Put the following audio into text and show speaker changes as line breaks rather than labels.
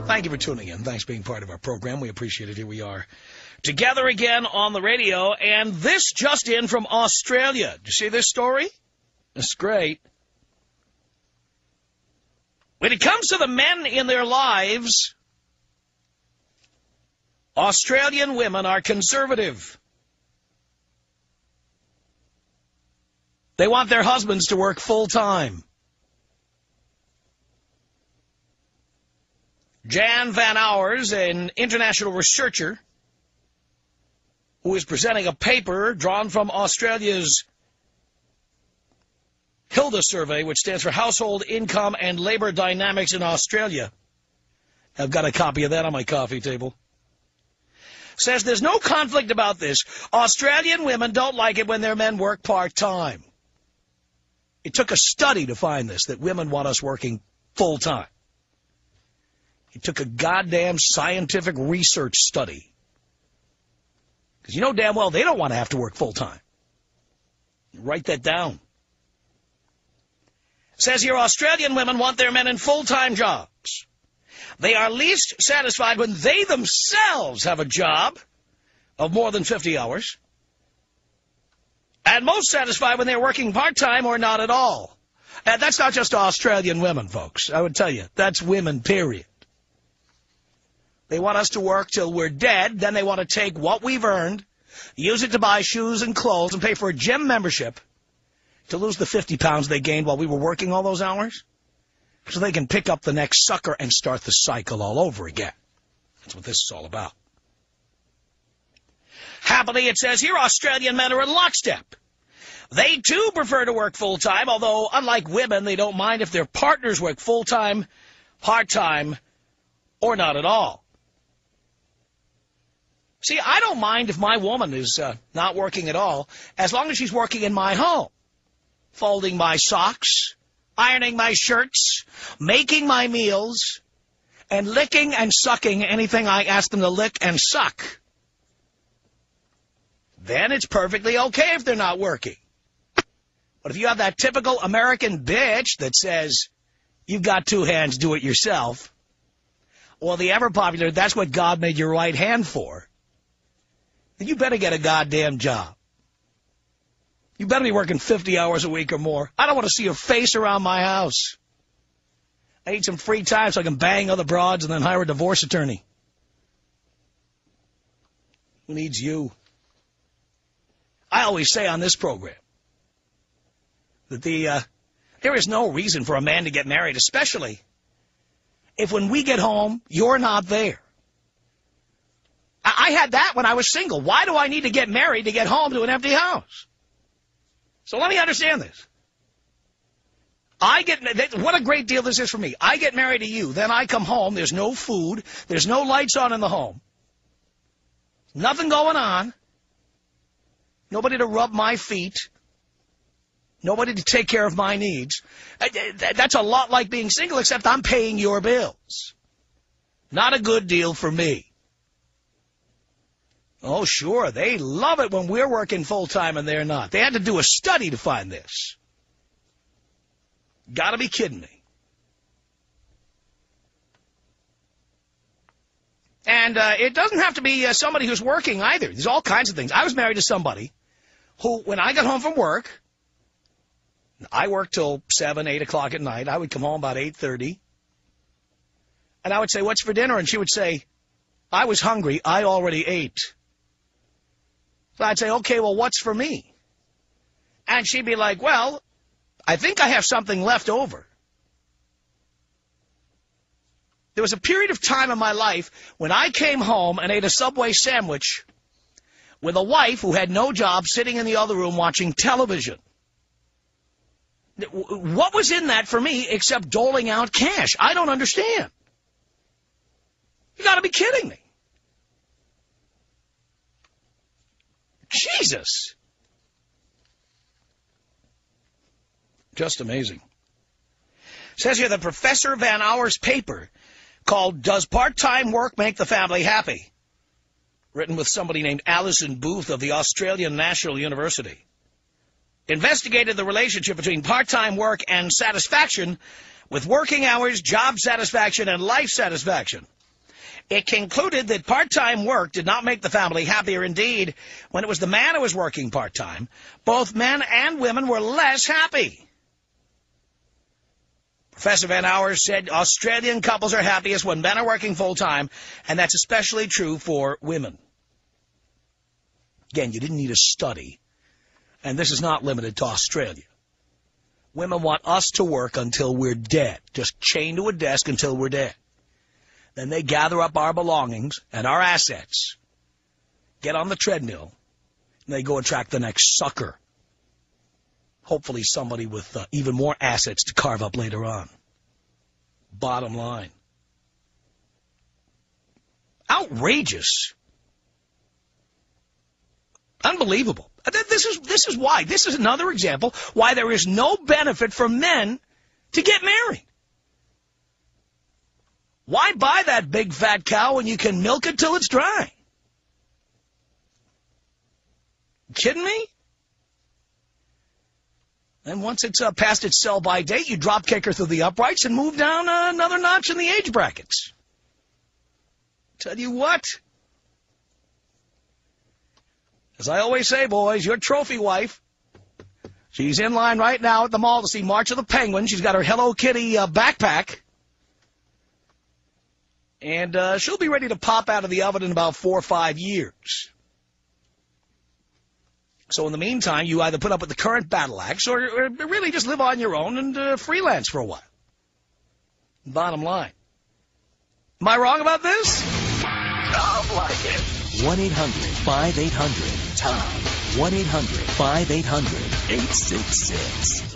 Thank you for tuning in. Thanks for being part of our program. We appreciate it. Here we are together again on the radio. And this just in from Australia. Did you see this story? It's great. When it comes to the men in their lives, Australian women are conservative. They want their husbands to work full-time. Jan van Ours, an international researcher who is presenting a paper drawn from Australia's HILDA survey, which stands for Household Income and Labor Dynamics in Australia. I've got a copy of that on my coffee table. Says there's no conflict about this. Australian women don't like it when their men work part-time. It took a study to find this, that women want us working full-time. It took a goddamn scientific research study. Because you know damn well they don't want to have to work full-time. Write that down. It says here, Australian women want their men in full-time jobs. They are least satisfied when they themselves have a job of more than 50 hours. And most satisfied when they're working part-time or not at all. And that's not just Australian women, folks. I would tell you, that's women, period. They want us to work till we're dead. Then they want to take what we've earned, use it to buy shoes and clothes, and pay for a gym membership to lose the 50 pounds they gained while we were working all those hours, so they can pick up the next sucker and start the cycle all over again. That's what this is all about. Happily, it says here, Australian men are in lockstep. They, too, prefer to work full-time, although, unlike women, they don't mind if their partners work full-time, part-time, or not at all. See, I don't mind if my woman is not working at all, as long as she's working in my home, folding my socks, ironing my shirts, making my meals, and licking and sucking anything I ask them to lick and suck. Then it's perfectly okay if they're not working. But if you have that typical American bitch that says, you've got two hands, do it yourself, or the ever-popular, that's what God made your right hand for, then you better get a goddamn job. You better be working 50 hours a week or more. I don't want to see your face around my house. I need some free time so I can bang other broads and then hire a divorce attorney. Who needs you? I always say on this program that there is no reason for a man to get married, especially if when we get home, you're not there. I had that when I was single. Why do I need to get married to get home to an empty house? So let me understand this. What a great deal this is for me. I get married to you. Then I come home. There's no food. There's no lights on in the home. Nothing going on. Nobody to rub my feet. Nobody to take care of my needs. That's a lot like being single, except I'm paying your bills. Not a good deal for me. Oh, sure, they love it when we're working full-time and they're not. They had to do a study to find this. Gotta be kidding me. And it doesn't have to be somebody who's working either. There's all kinds of things. I was married to somebody who, when I got home from work, I worked till 7, 8 o'clock at night. I would come home about 8:30. And I would say, what's for dinner? And she would say, I was hungry. I already ate. So I'd say, okay, well, what's for me? And she'd be like, well, I think I have something left over. There was a period of time in my life when I came home and ate a Subway sandwich with a wife who had no job sitting in the other room watching television. What was in that for me except doling out cash? I don't understand. You got to be kidding me. Jesus. Just amazing. It says here that Professor Van Ours' paper called Does Part-Time Work Make the Family Happy? Written with somebody named Alison Booth of the Australian National University. Investigated the relationship between part-time work and satisfaction with working hours, job satisfaction, and life satisfaction. It concluded that part-time work did not make the family happier. Indeed, when it was the man who was working part-time, both men and women were less happy. Professor Van Owers said Australian couples are happiest when men are working full-time, and that's especially true for women. Again, you didn't need a study, and this is not limited to Australia. Women want us to work until we're dead, just chained to a desk until we're dead. Then they gather up our belongings and our assets, get on the treadmill, and they go attract the next sucker. Hopefully somebody with even more assets to carve up later on. Bottom line. Outrageous. Unbelievable. This is why. This is another example why there is no benefit for men to get married. Why buy that big fat cow when you can milk it till it's dry? You kidding me? And once it's past its sell-by date, you drop kick her through the uprights and move down another notch in the age brackets. Tell you what. As I always say, boys, your trophy wife, she's in line right now at the mall to see March of the Penguins. She's got her Hello Kitty backpack. And she'll be ready to pop out of the oven in about 4 or 5 years. So in the meantime, you either put up with the current battle axe or really just live on your own and freelance for a while. Bottom line. Am I wrong about this?
Tom Leykis. 1-800-5800-TOM. 1-800-5800-866.